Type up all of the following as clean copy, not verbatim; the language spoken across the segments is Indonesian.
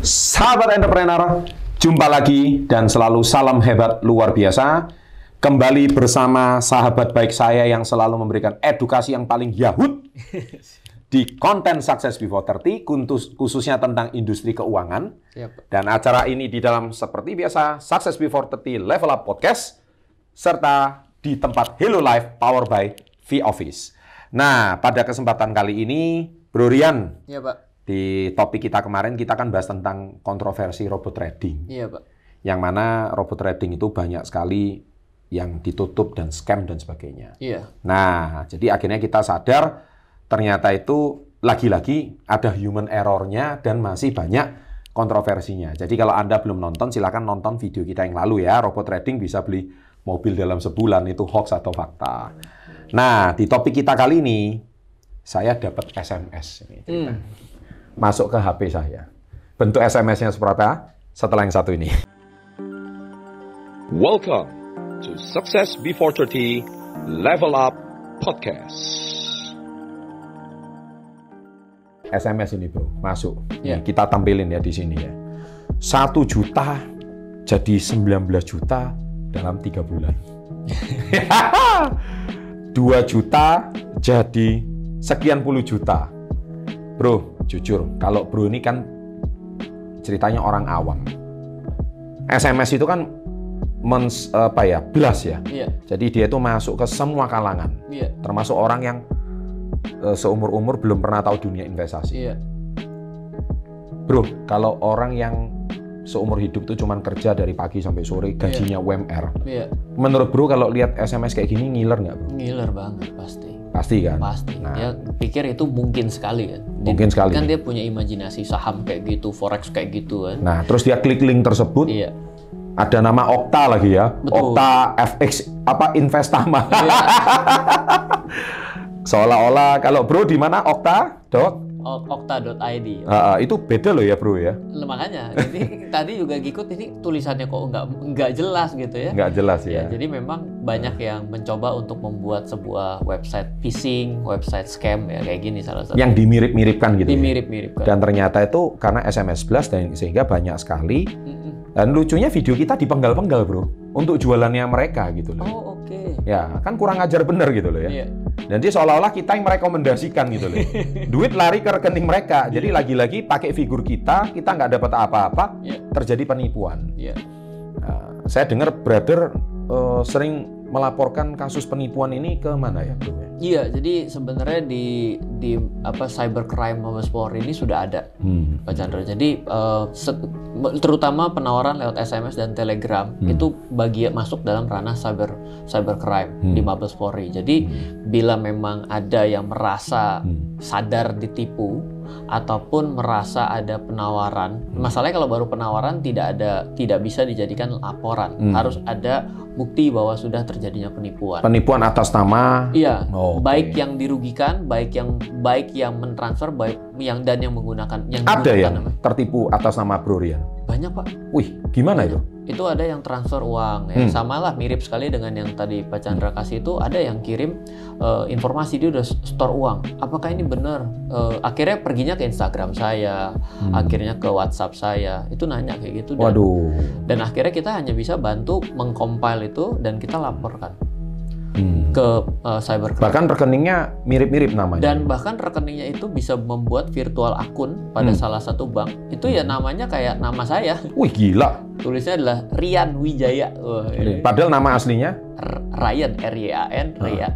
Sahabat entrepreneur, jumpa lagi dan selalu salam hebat luar biasa. Kembali bersama sahabat baik saya yang selalu memberikan edukasi yang paling yahut di konten Success Before 30, khususnya tentang industri keuangan. Siap. Dan acara ini di dalam seperti biasa Success Before 30 Level Up Podcast, serta di tempat Hello Life Power by V-Office. Nah, pada kesempatan kali ini, Bro Rian, Iya, Pak. di topik kita kemarin kita kan bahas tentang kontroversi robot trading. Iya, Pak. Yang mana robot trading itu banyak sekali yang ditutup dan scam dan sebagainya. Iya. Nah, jadi akhirnya kita sadar ternyata itu lagi-lagi ada human error-nya dan masih banyak kontroversinya. Jadi kalau Anda belum nonton, silakan nonton video kita yang lalu ya. Robot trading bisa beli mobil dalam sebulan, itu hoax atau fakta. Nah, di topik kita kali ini, saya dapat SMS. Masuk ke HP saya. Bentuk SMS-nya seperti apa? Setelah yang satu ini. Welcome to Success Before 30 Level Up Podcast. SMS ini bro, masuk. Ya. Kita tampilin ya di sini ya. 1 juta jadi 19 juta dalam 3 bulan. 2 juta jadi sekian puluh juta. Bro, jujur, kalau bro ini kan ceritanya orang awam. SMS itu kan blast ya. Iya. Jadi dia itu masuk ke semua kalangan. Iya. Termasuk orang yang seumur-umur belum pernah tahu dunia investasi. Iya. Bro, kalau orang yang seumur hidup itu cuma kerja dari pagi sampai sore, gajinya UMR. Iya. Menurut bro, kalau lihat SMS kayak gini ngiler nggak bro? Ngiler banget pasti. Pasti kan? Pasti. Nah, Dia pikir itu mungkin sekali kan. Mungkin sekali. Kan dia punya imajinasi saham kayak gitu, forex kayak gitu kan. nah, terus dia klik link tersebut. Iya. Ada nama Okta lagi ya. Betul. Okta FX Investama. Iya. Seolah-olah kalau bro di mana Okta? Okta.id. Itu beda loh ya bro ya. Makanya, jadi tadi juga ngikut ini tulisannya kok nggak jelas gitu ya. Nggak jelas ya. Ya, jadi memang banyak yang mencoba untuk membuat sebuah website phishing, website scam ya kayak gini salah satu. Yang dimirip-miripkan gitu. Dimirip-miripkan. Dan ternyata itu karena SMS blast dan sehingga banyak sekali. Dan lucunya video kita dipenggal-penggal bro untuk jualannya mereka gitu loh. Oh oke. Ya kan kurang ajar bener gitu loh ya. Iya. Dan dia seolah-olah kita yang merekomendasikan gitu loh. Duit lari ke rekening mereka. Jadi lagi-lagi pakai figur kita nggak dapat apa-apa, terjadi penipuan. Iya. Nah, saya dengar brother sering melaporkan kasus penipuan ini ke mana ya bro? Iya, jadi sebenarnya di cybercrime Mabes Polri ini sudah ada, Pak Chandra. Jadi terutama penawaran lewat SMS dan Telegram itu masuk dalam ranah cybercrime di Mabes Polri. Jadi bila memang ada yang merasa sadar ditipu ataupun merasa ada penawaran, masalahnya kalau baru penawaran tidak bisa dijadikan laporan, harus ada bukti bahwa sudah terjadinya penipuan. Penipuan atas nama. Iya. Okay. Baik yang dirugikan, baik yang mentransfer, baik yang menggunakan Ada yang namanya. tertipu atas nama Bro Rian. Banyak Pak. Wih, gimana itu? Itu ada yang transfer uang, ya. Sama lah mirip sekali dengan yang tadi Pak Chandra kasih itu. Ada yang kirim informasi dia udah store uang. Apakah ini benar? Akhirnya perginya ke Instagram saya, akhirnya ke WhatsApp saya. Itu nanya kayak gitu. Waduh. Dan akhirnya kita hanya bisa bantu mengcompile itu dan kita laporkan ke cybercrime. Bahkan rekeningnya mirip-mirip namanya. Dan bahkan rekeningnya itu bisa membuat virtual akun pada salah satu bank. Itu ya namanya kayak nama saya. Wih gila. Tulisnya adalah Rian Wijaya. Padahal nama aslinya? Ryan, R-Y-A-N,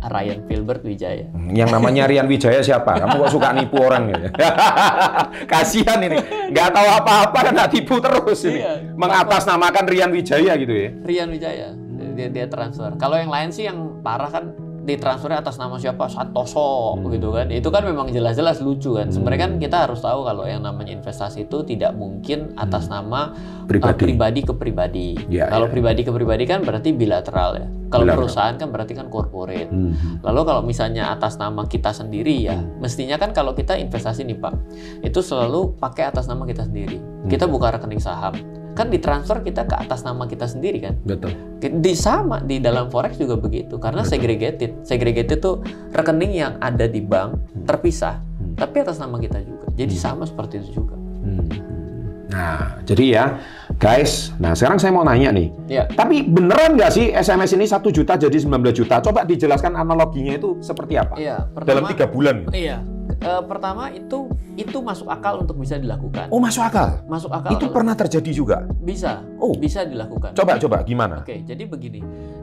Ryan Filbert Wijaya. Yang namanya Rian Wijaya siapa? Kamu kok suka nipu orang gitu? Kasihan ini. Nggak tahu apa-apa kan tipu terus ini. Iya. Mengatasnamakan Rian Wijaya gitu ya. Rian Wijaya. Dia transfer. Kalau yang lain sih yang parah kan ditransfernya atas nama siapa, Santoso gitu kan. Itu kan memang jelas-jelas lucu kan. Sebenarnya kan kita harus tahu kalau yang namanya investasi itu tidak mungkin atas nama pribadi ke pribadi. Ya, kalau ya. pribadi ke pribadi kan berarti bilateral ya. Kalau Bilateral. perusahaan kan berarti kan corporate. Lalu kalau misalnya atas nama kita sendiri ya, mestinya kan kalau kita investasi nih Pak, itu selalu pakai atas nama kita sendiri. Kita buka rekening saham. Kan ditransfer kita ke atas nama kita sendiri kan. Betul. Di dalam forex juga begitu karena segregated tuh rekening yang ada di bank terpisah tapi atas nama kita juga, jadi sama seperti itu juga. Nah, jadi ya, guys. Nah, sekarang saya mau nanya nih. Ya. Tapi beneran nggak sih SMS ini 1 juta jadi 19 juta? Coba dijelaskan analoginya itu seperti apa? Iya, Dalam 3 bulan. Iya. Pertama itu masuk akal untuk bisa dilakukan. Oh, masuk akal? Masuk akal. Itu pernah terjadi juga? Bisa. Oh. Bisa dilakukan. Coba gimana? Oke, jadi begini.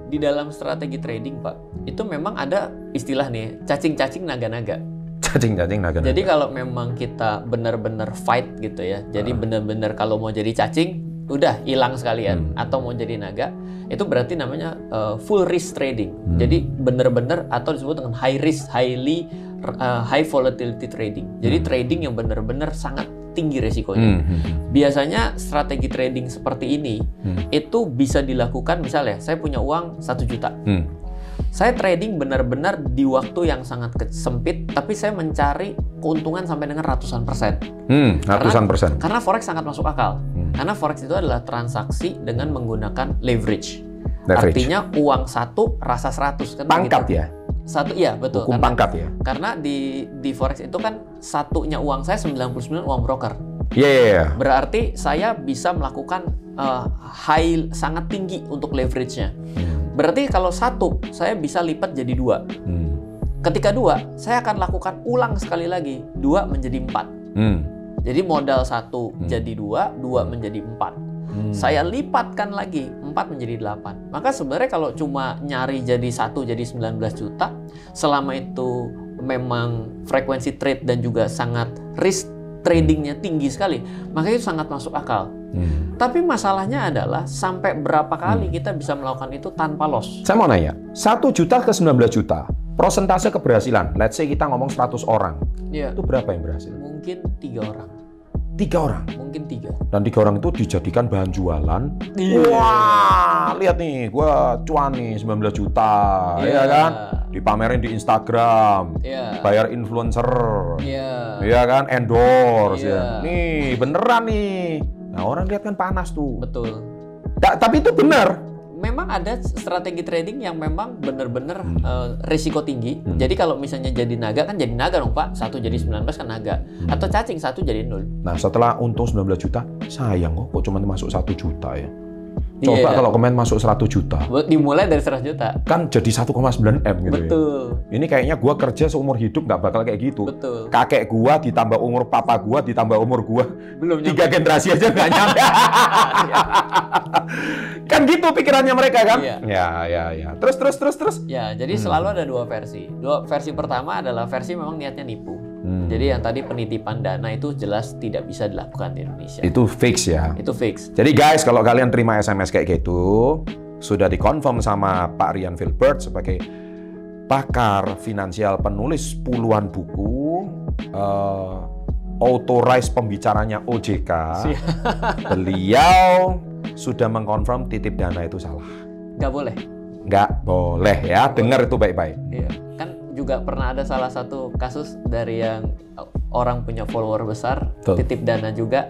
Di dalam strategi trading, Pak, itu memang ada istilah nih, cacing-cacing naga-naga. Cacing-cacing naga-naga. Jadi kalau memang kita benar-benar fight gitu ya, jadi benar-benar kalau mau jadi cacing, udah hilang sekalian, atau mau jadi naga, itu berarti namanya full risk trading. Jadi benar-benar atau disebut dengan high risk, high volatility trading. Jadi trading yang benar-benar sangat tinggi resikonya. Biasanya strategi trading seperti ini itu bisa dilakukan, misalnya saya punya uang 1 juta. Saya trading benar-benar di waktu yang sangat sempit, tapi saya mencari keuntungan sampai dengan ratusan persen. Ratusan persen. Karena forex sangat masuk akal. Karena forex itu adalah transaksi dengan menggunakan leverage. Artinya uang 1 rasa 100 kan? Pangkat begitu. ya? 1, iya betul. Hukum pangkat ya? Karena di forex itu kan satunya uang saya 99 uang broker. Iya. Berarti saya bisa melakukan sangat tinggi untuk leverage-nya. Berarti kalau 1, saya bisa lipat jadi 2. Ketika 2, saya akan lakukan ulang sekali lagi. 2 menjadi 4. Jadi modal 1 jadi 2, 2 menjadi 4. Saya lipatkan lagi, 4 menjadi 8. Maka sebenarnya kalau cuma nyari jadi 1 jadi 19 juta, selama itu memang frekuensi trade dan juga sangat risk tradingnya tinggi sekali, maka itu sangat masuk akal. Tapi masalahnya adalah sampai berapa kali kita bisa melakukan itu tanpa loss. Saya mau nanya, 1 juta ke 19 juta, prosentase keberhasilan, let's say kita ngomong 100 orang, itu berapa yang berhasil? Mungkin 3 orang. 3 orang? Mungkin 3. Dan 3 orang itu dijadikan bahan jualan. Iya. Wah, lihat nih, gue cuan nih 19 juta, ya kan? Dipamerin di Instagram, bayar influencer, ya kan? Endorse, ya. Nih, beneran nih. Nah, orang lihat kan panas tuh. Betul. Tapi itu benar. Memang ada strategi trading yang memang benar-benar risiko tinggi. Jadi kalau misalnya jadi naga kan jadi naga dong Pak. 1 jadi 19 kan naga. Atau cacing 1 jadi 0. Nah setelah untung 19 juta, sayang kok cuma masuk 1 juta ya. Coba kalau kemarin masuk 100 juta. Dimulai dari 100 juta. Kan jadi 1,9 M gitu. Betul. Ya. Ini kayaknya gua kerja seumur hidup nggak bakal kayak gitu. Betul. Kakek gua ditambah umur papa gua ditambah umur gua. Belum 3 generasi aja nggak nyampe. Kan gitu pikirannya mereka kan? Ya. Terus. Ya, jadi selalu ada 2 versi. Versi pertama adalah versi memang niatnya nipu. Jadi yang tadi penitipan dana itu jelas tidak bisa dilakukan di Indonesia. Itu fix ya? Itu fix. Jadi guys, kalau kalian terima SMS kayak gitu, sudah dikonfirm sama Pak Rian Filbert sebagai pakar finansial, penulis puluhan buku, authorized pembicaranya OJK. Beliau sudah mengkonfirm titip dana itu salah. Nggak boleh. Nggak boleh ya, dengar itu baik-baik. Iya, kan juga pernah ada salah satu kasus dari yang orang punya follower besar, titip dana juga,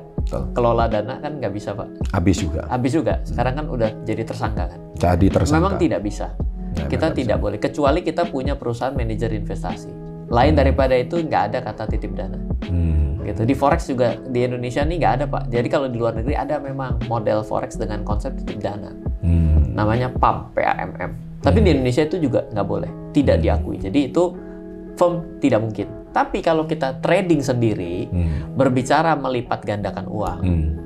kelola dana kan nggak bisa Pak. Habis juga. Sekarang kan udah jadi tersangka kan. Jadi tersangka. Memang tidak bisa. Kita tidak boleh, kecuali kita punya perusahaan manajer investasi. Lain daripada itu nggak ada kata titip dana. Gitu. Di forex juga di Indonesia nih nggak ada Pak. Jadi kalau di luar negeri ada memang model forex dengan konsep titip dana. Namanya PAM, PAMM. Tapi di Indonesia itu juga nggak boleh, tidak diakui. Jadi itu firm tidak mungkin. Tapi kalau kita trading sendiri, berbicara melipat gandakan uang,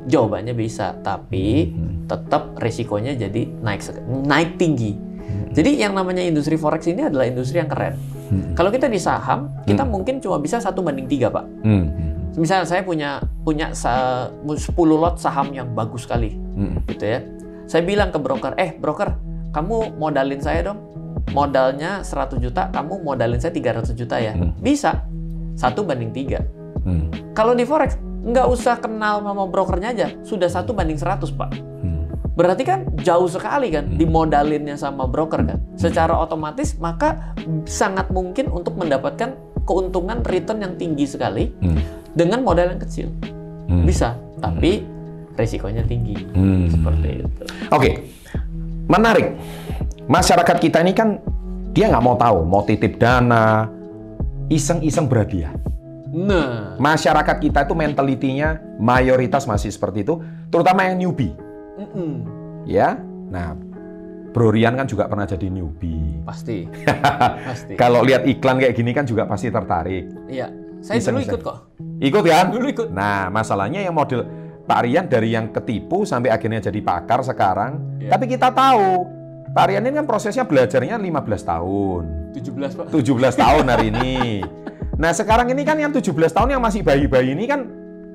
jawabannya bisa. Tapi tetap risikonya jadi naik tinggi. Jadi yang namanya industri forex ini adalah industri yang keren. Kalau kita di saham, kita mungkin cuma bisa 1/3 Pak. Misalnya saya punya 10 lot saham yang bagus sekali, gitu ya. Saya bilang ke broker, broker, kamu modalin saya dong. Modalnya 100 juta, kamu modalin saya 300 juta ya. Bisa. 1/3. Kalau di forex, nggak usah kenal sama brokernya aja. Sudah 1/100 Pak. Berarti kan jauh sekali kan dimodalinnya sama broker kan. Secara otomatis maka sangat mungkin untuk mendapatkan keuntungan return yang tinggi sekali dengan modal yang kecil. Bisa, tapi resikonya tinggi. Seperti itu. Oke. Menarik. Masyarakat kita ini kan dia nggak mau tahu, mau titip dana, iseng-iseng berhadiah. Nah, Masyarakat kita itu mentalitinya mayoritas masih seperti itu, terutama yang newbie. Ya, nah, Bro Rian kan juga pernah jadi newbie. pasti. Pasti. Kalau lihat iklan kayak gini kan juga pasti tertarik. Iya, saya dulu ikut kok. Ikut kan? Dulu ikut. Nah, masalahnya yang model Pak Rian dari yang ketipu sampai akhirnya jadi pakar sekarang. Iya. Tapi kita tahu, Pak Rian ini kan prosesnya belajarnya 15 tahun. 17, Pak. 17 tahun hari ini. Nah, sekarang ini kan yang 17 tahun yang masih bayi-bayi ini kan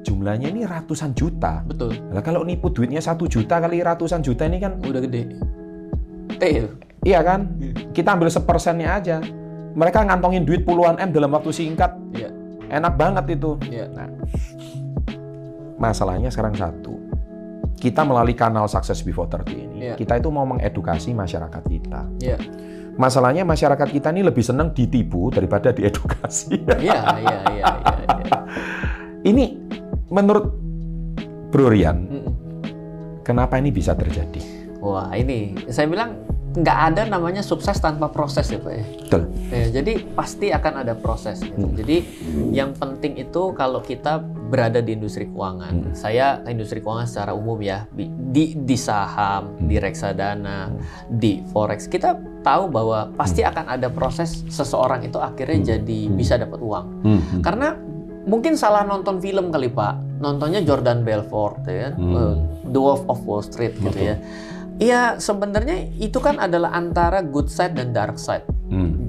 jumlahnya ini ratusan juta. Betul. Nah, kalau nipu duitnya 1 juta kali ratusan juta ini kan Udah gede. T. iya kan? Kita ambil 1%-nya aja. Mereka ngantongin duit puluhan M dalam waktu singkat. Iya. Enak banget itu. Iya. Nah, masalahnya sekarang satu. Kita melalui kanal Success Before 30 ini, Iya. kita itu mau mengedukasi masyarakat kita. Iya. Masalahnya masyarakat kita ini lebih senang ditipu daripada diedukasi. Iya. Ini menurut Bro Rian, Mm-mm. kenapa ini bisa terjadi? Wah, ini saya bilang nggak ada namanya sukses tanpa proses ya Pak ya. Betul. Ya, jadi pasti akan ada proses gitu. Jadi yang penting itu kalau kita berada di industri keuangan, saya industri keuangan secara umum ya, di saham, di reksadana, di forex, kita tahu bahwa pasti akan ada proses seseorang itu akhirnya jadi bisa dapat uang. Karena mungkin salah nonton film kali Pak, nontonnya Jordan Belfort ya, The Wolf of Wall Street gitu ya. Iya, sebenarnya itu kan adalah antara good side dan dark side.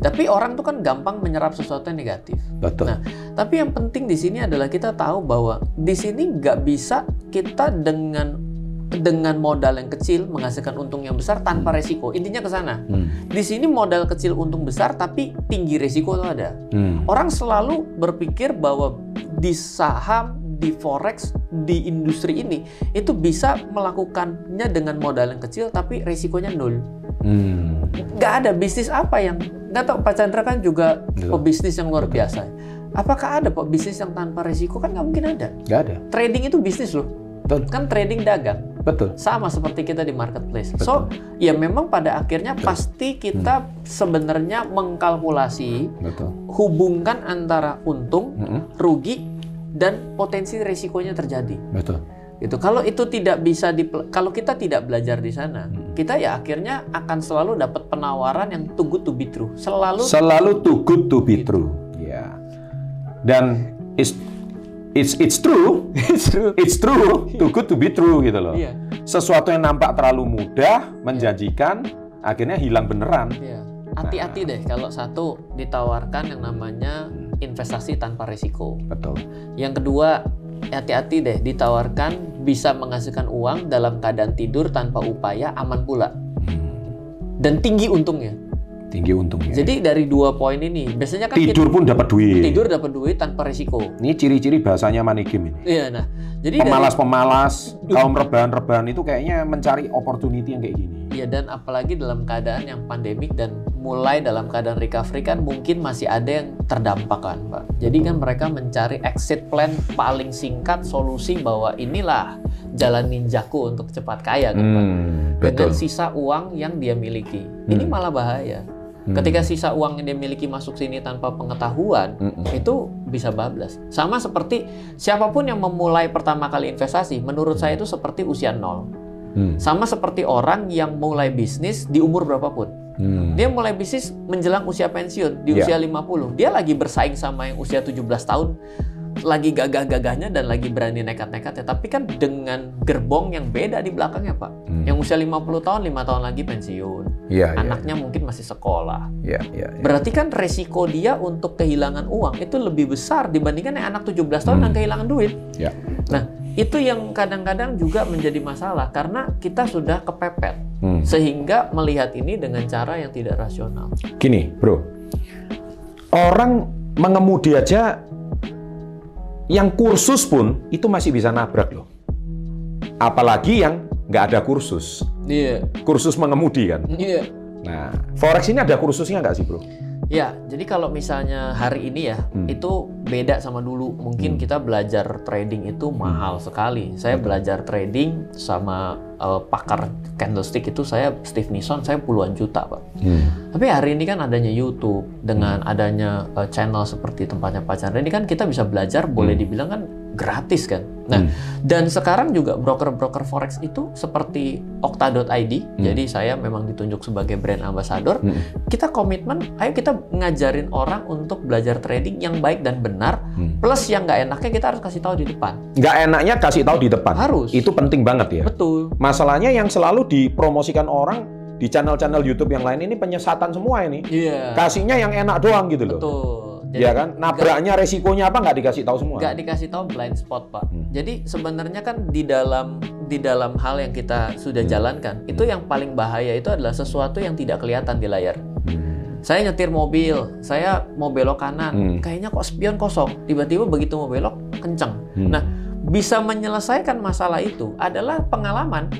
Tapi orang tuh kan gampang menyerap sesuatu yang negatif. Betul. Nah, tapi yang penting di sini adalah kita tahu bahwa di sini nggak bisa kita dengan modal yang kecil menghasilkan untung yang besar tanpa resiko. Intinya ke sana. Di sini modal kecil untung besar tapi tinggi resiko itu ada. Orang selalu berpikir bahwa di saham, di forex, di industri ini itu bisa melakukannya dengan modal yang kecil tapi resikonya nol. Nggak ada bisnis apa yang nggak tahu. Pak Chandra kan juga pebisnis yang luar biasa. Apakah ada Pak bisnis yang tanpa resiko? Kan nggak mungkin ada. Nggak ada. Trading itu bisnis loh. Betul. Kan trading dagang. Betul. Sama seperti kita di marketplace. Betul. So, ya memang pada akhirnya pasti kita sebenarnya mengkalkulasi, hubungkan antara untung, rugi, dan potensi resikonya terjadi. Betul. Gitu. Kalau itu tidak bisa kalau kita tidak belajar di sana, kita ya akhirnya akan selalu dapat penawaran yang too good to be true. Selalu too good to be true. Ya. Dan it's true. It's true. Too good to be true gitu loh. Iya. Sesuatu yang nampak terlalu mudah, menjanjikan, akhirnya hilang beneran. Iya. Hati-hati deh kalau satu ditawarkan yang namanya investasi tanpa risiko. Betul. Yang kedua, hati-hati deh ditawarkan bisa menghasilkan uang dalam keadaan tidur tanpa upaya, aman pula. Dan tinggi untungnya. Tinggi untungnya. Jadi dari dua poin ini, biasanya kan tidur pun dapat duit. Tidur dapat duit tanpa risiko. Ini ciri-ciri bahasanya money game ini. Iya, nah. Jadi pemalas-pemalas, kaum rebahan-rebahan itu kayaknya mencari opportunity yang kayak gini. Iya, dan apalagi dalam keadaan yang pandemik dan mulai dalam keadaan recovery kan mungkin masih ada yang terdampak kan, Pak. Jadi kan mereka mencari exit plan paling singkat, solusi bahwa inilah jalan ninjaku untuk cepat kaya kan, Pak. Dengan sisa uang yang dia miliki. Ini malah bahaya. Ketika sisa uang yang dia miliki masuk sini tanpa pengetahuan, itu bisa bablas. Sama seperti siapapun yang memulai pertama kali investasi, menurut saya itu seperti usia 0. Sama seperti orang yang mulai bisnis di umur berapapun. Dia mulai bisnis menjelang usia pensiun, di usia 50. Dia lagi bersaing sama yang usia 17 tahun, lagi gagah-gagahnya dan lagi berani nekat-nekatnya. Tapi kan dengan gerbong yang beda di belakangnya, Pak. Yang usia 50 tahun, 5 tahun lagi pensiun. Anaknya mungkin masih sekolah. Berarti kan resiko dia untuk kehilangan uang itu lebih besar dibandingkan yang anak 17 tahun yang kehilangan duit. Nah, itu yang kadang-kadang juga menjadi masalah karena kita sudah kepepet. Sehingga melihat ini dengan cara yang tidak rasional. Gini, Bro. Orang mengemudi aja yang kursus pun itu masih bisa nabrak loh. Apalagi yang nggak ada kursus. Kursus mengemudi kan. Nah, forex ini ada kursusnya nggak sih, Bro? Ya, jadi kalau misalnya hari ini ya, itu beda sama dulu. Mungkin kita belajar trading itu mahal sekali. Saya belajar trading sama pakar candlestick itu Steve Nison, saya puluhan juta, Pak. Tapi hari ini kan adanya YouTube, dengan adanya channel seperti tempatnya Pak Chandra, ini kan kita bisa belajar, boleh dibilang kan gratis kan. Nah, dan sekarang juga broker-broker forex itu seperti Okta.id, jadi saya memang ditunjuk sebagai brand ambassador. Kita komitmen, ayo kita ngajarin orang untuk belajar trading yang baik dan benar, plus yang nggak enaknya kita harus kasih tahu di depan. Nggak enaknya kasih tahu di depan. Harus. Itu penting banget ya. Betul. Masalahnya yang selalu dipromosikan orang di channel-channel YouTube yang lain ini penyesatan semua ini. Iya. Kasihnya yang enak doang gitu loh. Betul. Iya kan? Nabraknya resikonya apa nggak dikasih tahu semua? Nggak dikasih tahu, blind spot, Pak. Jadi sebenarnya kan di dalam hal yang kita sudah jalankan, itu yang paling bahaya itu adalah sesuatu yang tidak kelihatan di layar. Saya nyetir mobil, saya mau belok kanan, kayaknya kok spion kosong. Tiba-tiba begitu mau belok, kenceng. Nah, bisa menyelesaikan masalah itu adalah pengalaman.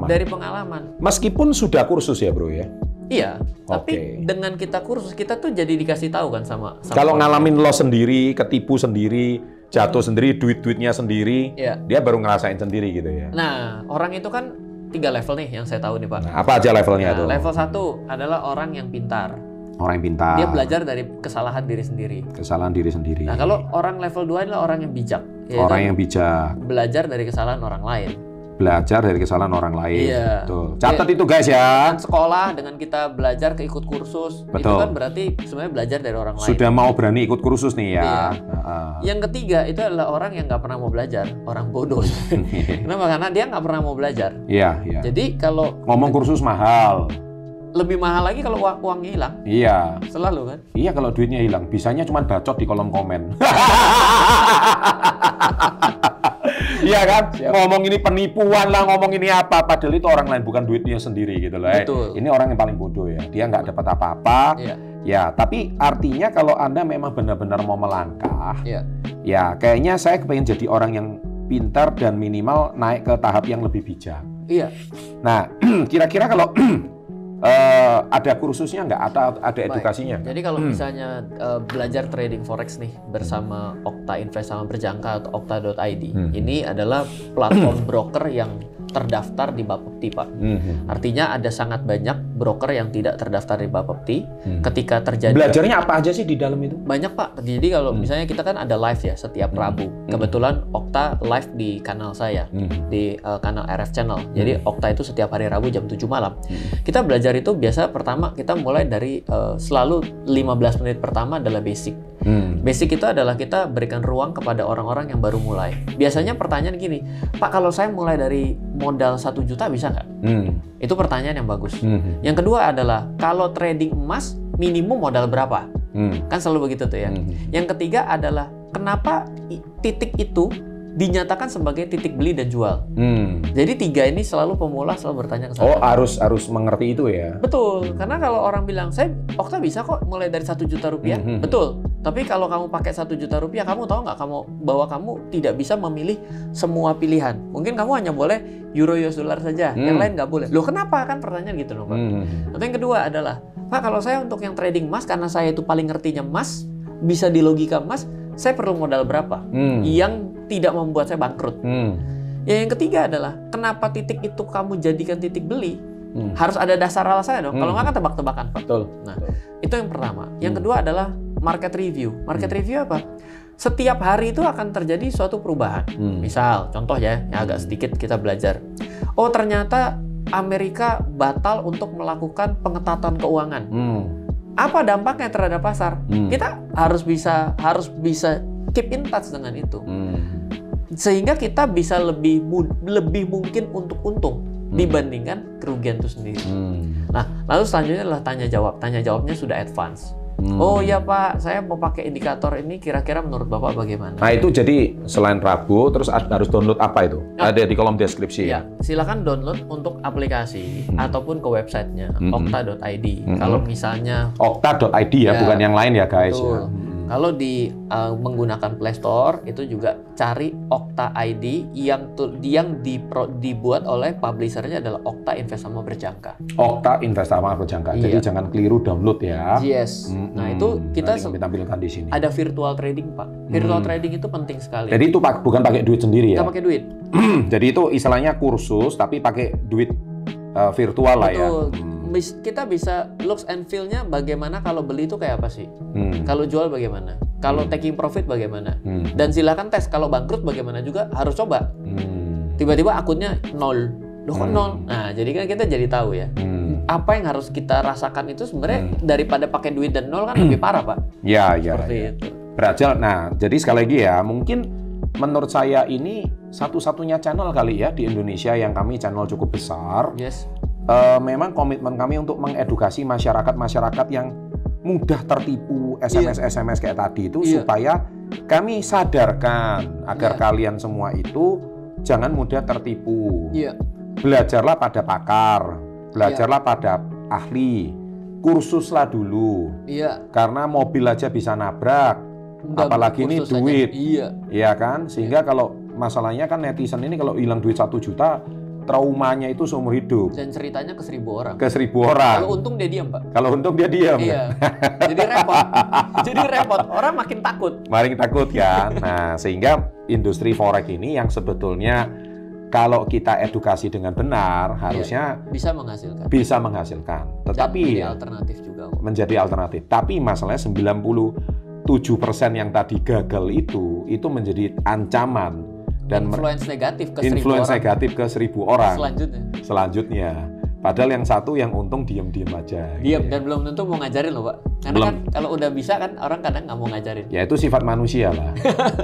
Dari pengalaman. Meskipun sudah kursus ya, Bro ya? Iya, tapi dengan kita kursus, kita tuh jadi dikasih tahu kan sama kalau ngalamin loss sendiri, ketipu sendiri, jatuh sendiri, duit-duitnya sendiri, dia baru ngerasain sendiri gitu ya. Nah, orang itu kan 3 level nih yang saya tahu nih, Pak. Nah, apa aja levelnya tuh? Level 1 adalah orang yang pintar. Orang yang pintar. Dia belajar dari kesalahan diri sendiri. Kesalahan diri sendiri. Nah, kalau orang level 2 adalah orang yang bijak. Orang yang bijak. Belajar dari kesalahan orang lain. Belajar dari kesalahan orang lain. Iya. Betul. Catat itu guys ya. Dengan sekolah, dengan kita belajar ke ikut kursus, betul. Itu kan berarti sebenarnya belajar dari orang lain. Sudah mau berani ikut kursus nih ya. Iya. Yang ketiga itu adalah orang yang nggak pernah mau belajar, orang bodoh. Kenapa? Karena dia nggak pernah mau belajar. Iya, iya. Jadi kalau ngomong kursus mahal. Lebih mahal lagi kalau uangnya hilang. Iya. Selalu kan? Iya, kalau duitnya hilang. Bisanya cuma bacot di kolom komen. Iya kan? Siap. Ngomong ini penipuan lah, ngomong ini apa. Padahal itu orang lain, bukan duitnya sendiri gitu loh. Betul. Ini orang yang paling bodoh ya. Dia nggak dapat apa-apa. Iya. Ya, tapi artinya kalau Anda memang benar-benar mau melangkah, ya kayaknya saya kepengen jadi orang yang pintar dan minimal naik ke tahap yang lebih bijak. Iya. Nah, kira-kira kalau ada kursusnya nggak? Ada edukasinya? Jadi kalau misalnya belajar trading forex nih bersama Okta Invest sama Berjangka atau Okta.id, ini adalah platform broker yang terdaftar di Bapepti, Pak. Artinya ada sangat banyak broker yang tidak terdaftar di Bapepti. Ketika terjadi belajarnya apa aja sih di dalam itu? Banyak, Pak. Jadi kalau misalnya kita kan ada live ya setiap Rabu. Kebetulan Okta live di kanal saya, di kanal RF Channel. Jadi Okta itu setiap hari Rabu jam 7 malam. Kita belajar itu biasa pertama kita mulai dari selalu 15 menit pertama adalah basic. Basic itu adalah kita berikan ruang kepada orang-orang yang baru mulai. Biasanya pertanyaan gini, Pak, kalau saya mulai dari modal 1 juta bisa nggak? Itu pertanyaan yang bagus. Yang kedua adalah kalau trading emas minimum modal berapa? Kan selalu begitu tuh ya. Yang ketiga adalah kenapa titik itu dinyatakan sebagai titik beli dan jual. Jadi 3 ini selalu pemula selalu bertanya ke saya. Oh, harus mengerti itu ya? Betul, karena kalau orang bilang, saya Okta bisa kok mulai dari 1 juta rupiah. Betul, tapi kalau kamu pakai 1 juta rupiah, kamu tahu nggak bahwa kamu tidak bisa memilih semua pilihan. Mungkin kamu hanya boleh euro US dollar saja, yang lain nggak boleh. Loh kenapa? Kan pertanyaan gitu loh, Pak. Atau yang kedua adalah, Pak, kalau saya untuk yang trading emas, karena saya itu paling ngertinya emas, bisa di logika emas, saya perlu modal berapa yang tidak membuat saya bangkrut. Ya, yang ketiga adalah kenapa titik itu kamu jadikan titik beli? Harus ada dasar alasannya dong. Kalau nggak kan tebak-tebakan, Pak. Betul. Nah, itu yang pertama. Yang kedua adalah market review. Market review apa? Setiap hari itu akan terjadi suatu perubahan. Misal, contoh ya, yang agak sedikit kita belajar. Oh, ternyata Amerika batal untuk melakukan pengetatan keuangan. Apa dampaknya terhadap pasar? Kita harus bisa keep in touch dengan itu, sehingga kita bisa lebih mungkin untuk untung dibandingkan kerugian itu sendiri. Nah, lalu selanjutnya adalah tanya jawab. Tanya jawabnya sudah advance. Oh iya Pak, saya mau pakai indikator ini, kira-kira menurut Bapak bagaimana? Nah itu jadi selain Rabu, terus harus download apa itu? Ada di kolom deskripsi ya? Silakan download untuk aplikasi ataupun ke websitenya Okta.id. Kalau misalnya Okta.id ya, bukan yang lain ya guys. Ya. Kalau di menggunakan Play Store itu juga cari Okta ID yang dibuat oleh publishernya adalah Okta Investama Berjangka. Okta Investama Berjangka. Jadi jangan keliru download ya. Yes. Nah itu kita tampilkan di sini. ada virtual trading Pak. Virtual trading itu penting sekali. Jadi itu bukan pakai duit sendiri ya? Kita pakai duit. Jadi itu istilahnya kursus tapi pakai duit virtual lah ya. Kita bisa looks and feel-nya bagaimana kalau beli itu kayak apa sih? Kalau jual bagaimana? Kalau taking profit bagaimana? Dan silakan tes kalau bangkrut bagaimana juga harus coba. Tiba-tiba akunnya 0. Loh kok 0? Nah, jadi kan kita jadi tahu ya. Apa yang harus kita rasakan itu sebenarnya daripada pakai duit dan 0 kan lebih parah, Pak. Ya. Itu. Berajal. Nah, jadi sekali lagi ya, mungkin menurut saya ini satu-satunya channel kali ya di Indonesia yang kami channel cukup besar. Yes. Memang komitmen kami untuk mengedukasi masyarakat yang mudah tertipu SMS kayak tadi itu supaya kami sadarkan agar kalian semua itu jangan mudah tertipu. Belajarlah pada pakar, belajarlah pada ahli, kursuslah dulu. Karena mobil aja bisa nabrak, apalagi ini duit. Iya kan? Sehingga kalau masalahnya kan netizen ini kalau hilang duit 1 juta traumanya itu seumur hidup. Dan ceritanya ke 1.000 orang. Ke 1.000 orang. Kalau untung dia diam, Pak. Kalau untung dia diam. Iya. Jadi repot. Jadi repot. Orang makin takut. Makin takut kan. Nah, sehingga industri forex ini yang sebetulnya kalau kita edukasi dengan benar harusnya bisa menghasilkan. Bisa menghasilkan. Tetapi menjadi alternatif juga. Menjadi alternatif. Tapi masalahnya 97% yang tadi gagal itu menjadi ancaman. Dan influence negatif ke 1.000 orang. Selanjutnya. Padahal yang satu yang untung diam-diam aja. Diam dan belum tentu mau ngajarin loh, Pak. Karena kan kalau udah bisa kan orang kadang nggak mau ngajarin. Ya itu sifat manusia lah.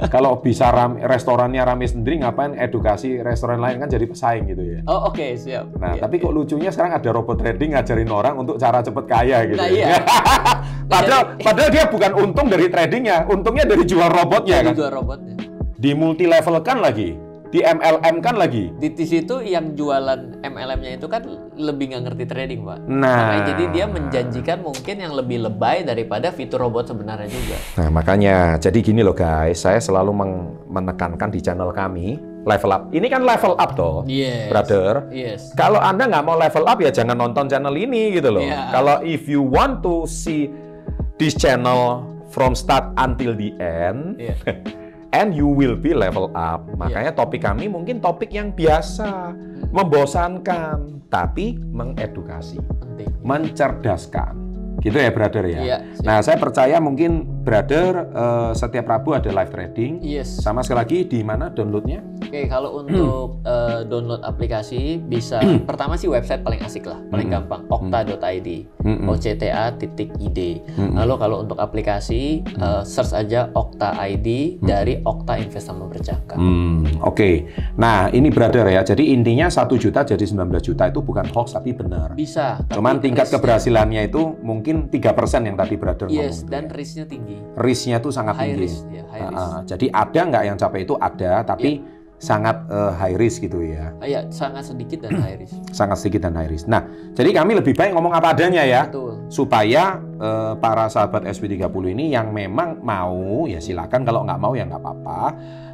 Kalau bisa restorannya rame sendiri, ngapain edukasi restoran lain kan jadi pesaing gitu ya. Oh oke, siap. Nah tapi kok lucunya sekarang ada robot trading ngajarin orang untuk cara cepet kaya gitu. Nah iya. padahal dia bukan untung dari tradingnya, untungnya dari jual robotnya kan. Jual robotnya. Di multi level kan lagi, di MLM kan lagi. Di situ yang jualan MLM-nya itu kan lebih nggak ngerti trading, Pak. Nah, jadi dia menjanjikan mungkin yang lebih lebay daripada fitur robot sebenarnya juga. Nah, makanya jadi gini loh guys, saya selalu menekankan di channel kami level up. Ini kan level up toh, brother. Yes. Kalau Anda nggak mau level up ya jangan nonton channel ini gitu loh. Kalau if you want to see this channel from start until the end. And you will be level up. Makanya topik kami mungkin topik yang biasa, membosankan, tapi mengedukasi, mencerdaskan. Gitu ya, brother ya. Nah, saya percaya mungkin brother setiap Rabu ada live trading. Sama sekali lagi di mana downloadnya? Oke, kalau untuk download aplikasi bisa pertama sih website paling asik lah, paling gampang okta.id, octa.id. Lalu kalau untuk aplikasi search aja Okta ID dari Okta Investama Berjangka. Oke. Nah, ini brother ya. Jadi intinya 1 juta jadi 19 juta itu bukan hoax tapi benar. Bisa. Cuman tingkat keberhasilannya itu mungkin 3% yang tadi brother ngomong. Dan risknya tinggi. Risknya tuh sangat tinggi. High risk. Jadi ada nggak yang capai itu ada, tapi sangat high risk gitu ya. Iya, sangat sedikit dan high risk. Sangat sedikit dan high risk. Nah, jadi kami lebih baik ngomong apa adanya ya. Betul. Supaya para sahabat SP30 ini yang memang mau, ya silakan. Kalau nggak mau ya nggak apa-apa.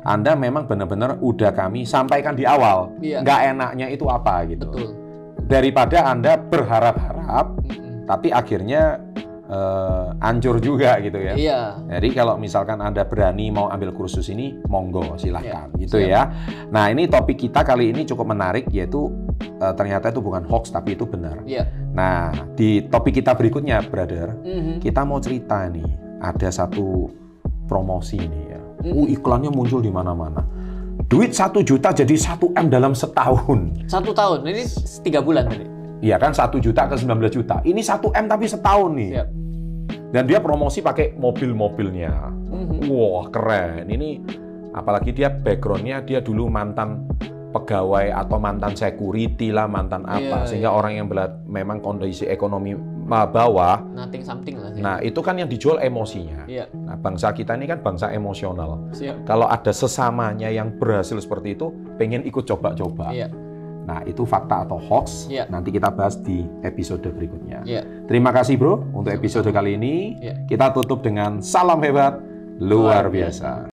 Anda memang benar-benar udah kami sampaikan di awal. Nggak enaknya itu apa gitu. Betul. Daripada Anda berharap-harap, tapi akhirnya hancur juga gitu ya. Jadi kalau misalkan Anda berani mau ambil kursus ini, monggo silahkan gitu ya. Nah ini topik kita kali ini cukup menarik, yaitu ternyata itu bukan hoax tapi itu benar. Nah di topik kita berikutnya, brother, kita mau cerita nih, ada satu promosi nih ya. Iklannya muncul di mana-mana. Duit 1 juta jadi 1 M dalam setahun. 1 tahun, ini 3 bulan tadi. Iya kan 1 juta ke 19 juta. Ini 1 M tapi setahun nih. Dan dia promosi pakai mobil-mobilnya. Wah keren. Ini apalagi dia backgroundnya dia dulu mantan pegawai atau mantan security lah, mantan apa. Sehingga orang yang memang kondisi ekonomi bawah. Nothing something lah. Nah itu kan yang dijual emosinya. Nah bangsa kita ini kan bangsa emosional. Siap. Kalau ada sesamanya yang berhasil seperti itu, pengen ikut coba-coba. Nah, itu fakta atau hoax. Yeah. Nanti kita bahas di episode berikutnya. Yeah. Terima kasih bro untuk episode kali ini. Yeah. Kita tutup dengan salam hebat luar biasa.